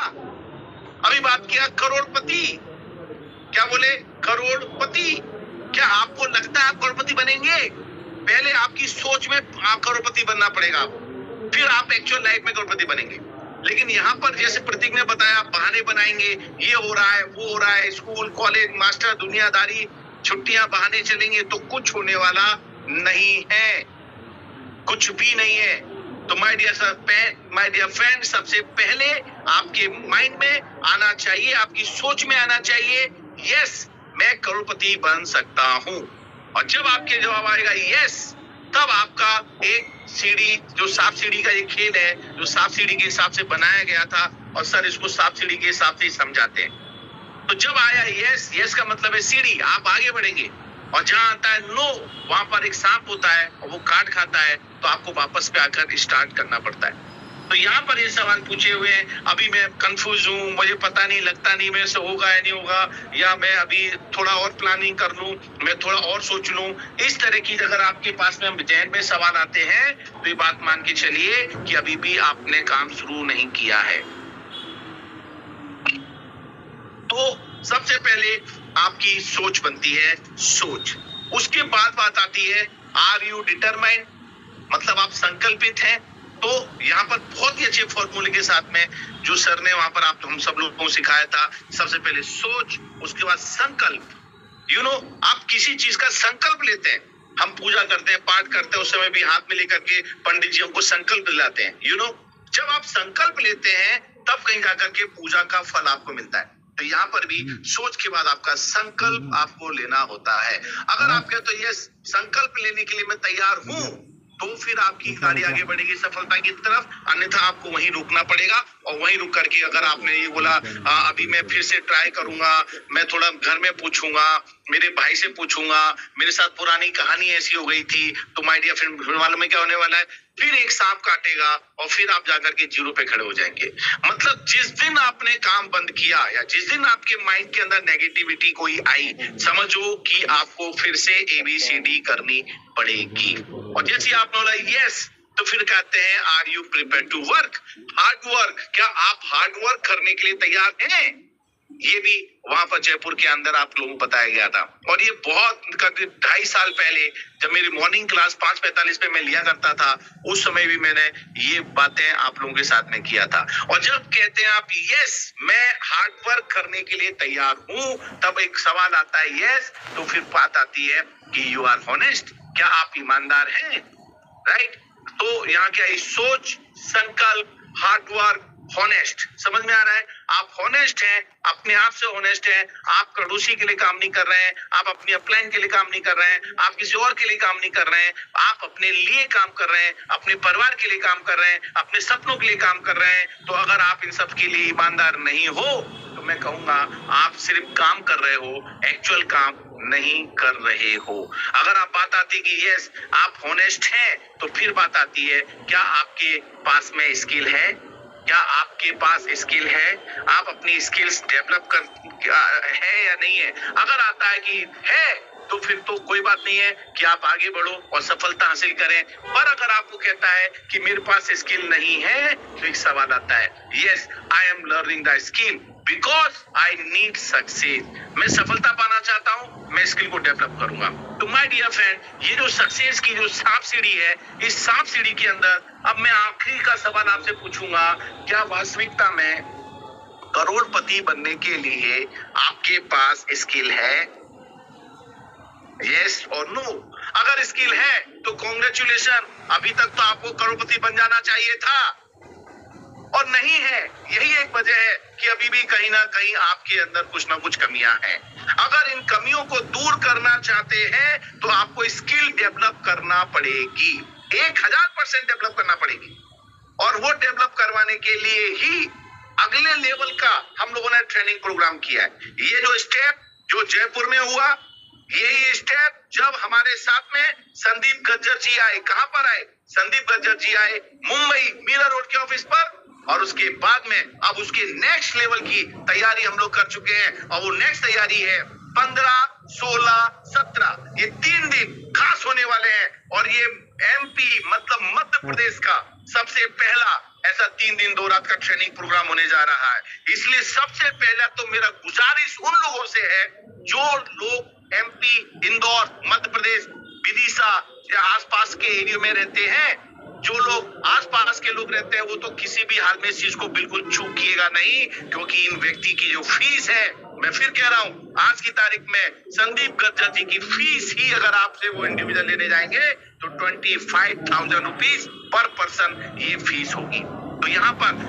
अभी बात किया करोड़पति, क्या बोले? करोड़पति। क्या आपको लगता है आप करोड़पति बनेंगे? पहले आपकी सोच में आप करोड़पति बनना पड़ेगा, फिर आप एक्चुअल लाइफ में करोड़पति बनेंगे। लेकिन यहाँ पर जैसे प्रतीक ने बताया, बहाने बनाएंगे, ये हो रहा है, वो हो रहा है, स्कूल, कॉलेज, मास्टर, दुनियादारी, छुट्टियां, बहाने चलेंगे तो कुछ होने वाला नहीं है, कुछ भी नहीं है। तो माय डियर फ्रेंड, सबसे पहले आपके माइंड में आना चाहिए, आपकी सोच में आना चाहिए, यस मैं करोड़पति बन सकता हूं। और जब आपके जवाब आएगा यस, तब आपका एक सीढ़ी, जो सांप सीढ़ी का एक खेल है, जो सांप सीढ़ी के हिसाब से बनाया गया था, और सर इसको सांप सीढ़ी के हिसाब से ही समझाते हैं। तो जब आया यस, यस का मतलब है सीढ़ी, आप आगे बढ़ेंगे। और जहां आता है नो, वहां पर एक सांप होता है और वो काट खाता है, तो आपको वापस पे आकर स्टार्ट करना पड़ता है। तो यहाँ पर ये सवाल पूछे हुए हैं, अभी मैं कंफ्यूज हूँ, मुझे पता नहीं, लगता नहीं मेरे से होगा या नहीं होगा, या मैं अभी थोड़ा और प्लानिंग कर लूं, मैं थोड़ा और सोच लूं। इस तरह की अगर आपके पास में जहन में सवाल आते हैं, तो ये बात मान के चलिए कि अभी भी आपने काम शुरू नहीं किया है। तो सबसे पहले आपकी सोच बनती है, सोच। उसके बाद बात आती है आर यू डिटरमाइंड, मतलब आप संकल्पित हैं। तो यहाँ पर बहुत ही अच्छे फॉर्मूले के साथ में जो सर ने वहां पर आप हम सब लोगों को सिखाया था, सबसे पहले सोच, उसके बाद संकल्प। आप किसी चीज का संकल्प लेते हैं, हम पूजा करते हैं, पाठ करते हैं, उस समय भी हाथ में लेकर के पंडित जी हमको संकल्प दिलाते हैं। जब आप संकल्प लेते हैं, तब कहीं जाकर के पूजा का फल आपको मिलता है। तो यहाँ पर भी सोच के बाद आपका संकल्प आपको लेना होता है। अगर आप कहते हो यस, संकल्प लेने के लिए मैं तैयार हूं, तो फिर आपकी गाड़ी आगे बढ़ेगी सफलता की तरफ, अन्यथा आपको वहीं रुकना पड़ेगा। और वहीं रुक करके अगर आपने ये बोला अभी मैं फिर से ट्राई करूंगा, मैं थोड़ा घर में पूछूंगा, मेरे भाई से पूछूंगा, मेरे साथ पुरानी कहानी ऐसी हो गई थी, तो माय डियर फ्रेंड, फिर मालूम है क्या होने वाला है? फिर एक सांप काटेगा और फिर आप जाकर के जीरो पे खड़े हो जाएंगे। मतलब जिस दिन आपने काम बंद किया, या जिस दिन आपके माइंड के अंदर नेगेटिविटी कोई आई, समझो कि आपको फिर से ABCD करनी पड़ेगी। और जैसे आपने बोला यस, तो फिर कहते हैं are you prepare to work, hard work. क्या आप हार्ड वर्क करने के लिए तैयार हैं? ये भी वहां पर जयपुर के अंदर आप लोगों को बताया गया था। और ये बहुत 2.5 साल पहले, जब मेरी मॉर्निंग क्लास 5:45 पे मैं लिया करता था, उस समय भी मैंने ये बातें आप लोगों के साथ में किया था। और जब कहते हैं आप यस मैं हार्ड वर्क करने के लिए तैयार हूं, तब एक सवाल आता है यस, तो फिर बात आती है कि यू आर ऑनेस्ट, क्या आप ईमानदार हैं? राइट। तो यहाँ क्या है? सोच, संकल्प, हार्ड वर्क, हॉनेस्ट। समझ में आ रहा है? आप हॉनेस्ट हैं, अपने आप से हॉनेस्ट हैं, आप कंजूसी के लिए काम नहीं कर रहे हैं, आप अपनी अपलाइन के लिए काम नहीं कर रहे हैं, आप किसी और के लिए काम नहीं कर रहे हैं, आप अपने लिए काम कर रहे हैं, अपने परिवार के लिए काम कर रहे हैं, अपने सपनों के लिए काम कर रहे हैं। तो अगर आप इन सब के लिए ईमानदार नहीं हो, तो मैं कहूंगा आप सिर्फ काम कर रहे हो, एक्चुअल काम नहीं कर रहे हो। अगर आप बात आती है कि यस आप हॉनेस्ट हैं, तो फिर बात आती है क्या आपके पास में स्किल है? क्या आपके पास स्किल है? आप अपनी स्किल्स डेवलप कर है या नहीं है? अगर आता है कि है, तो फिर तो कोई बात नहीं है कि आप आगे बढ़ो और सफलता हासिल करें। पर अगर आपको कहता है कि मेरे पास स्किल नहीं है, तो एक सवाल आता है yes I am learning the skill because I need success. मैं सफलता पाना चाहता हूं, मैं स्किल को डेवलप करूंगा। तो माय डियर फ्रेंड, ये जो सक्सेस की जो सांप सीढ़ी है, इस सांप सीढ़ी के अंदर अब मैं आखिरी का सवाल आपसे पूछूंगा, क्या वास्तविकता में करोड़पति बनने के लिए आपके पास स्किल है? यस और नो। अगर स्किल है तो कॉन्ग्रेचुलेशन, अभी तक तो आपको करोड़पति बन जाना चाहिए था, और नहीं है। यही एक वजह है कि अभी भी कहीं ना कहीं आपके अंदर कुछ ना कुछ कमियां हैं। अगर इन कमियों को दूर करना चाहते हैं, तो आपको स्किल डेवलप करना पड़ेगी, 1000% डेवलप करना पड़ेगी। और वो डेवलप करवाने के लिए ही अगले लेवल का हम लोगों ने ट्रेनिंग प्रोग्राम किया है। ये जो स्टेप जो जयपुर में हुआ, यही स्टेप जब हमारे साथ में संदीप गज्जर जी आए, कहां पर आए? संदीप गज्जर जी आए मुंबई मीरा रोड के ऑफिस पर, और उसके बाद में अब उसके नेक्स्ट लेवल की तैयारी हम लोग कर चुके हैं। और वो नेक्स्ट तैयारी है 15, 16, 17, ये 3 दिन खास होने वाले हैं। और ये MP मतलब मध्य प्रदेश का सबसे पहला ऐसा 3 दिन 2 रात का ट्रेनिंग प्रोग्राम होने जा रहा है। इसलिए सबसे पहला तो मेरा गुजारिश उन लोगों से है जो लोग एमपी, इंदौर, मध्य प्रदेश, विदिशा या आसपास के एरिया में रहते हैं, जो लोग आसपास के लोग रहते हैं, वो तो किसी भी हाल में इस चीज को बिल्कुल चूकिएगा नहीं, क्योंकि इन व्यक्ति की जो फीस है, मैं फिर कह रहा हूं, आज की तारीख में संदीप गज्जर जी की फीस ही अगर आपसे वो इंडिविजुअल लेने जाएंगे तो 25,000 रुपीज पर पर्सन ये फीस होगी। तो यहाँ पर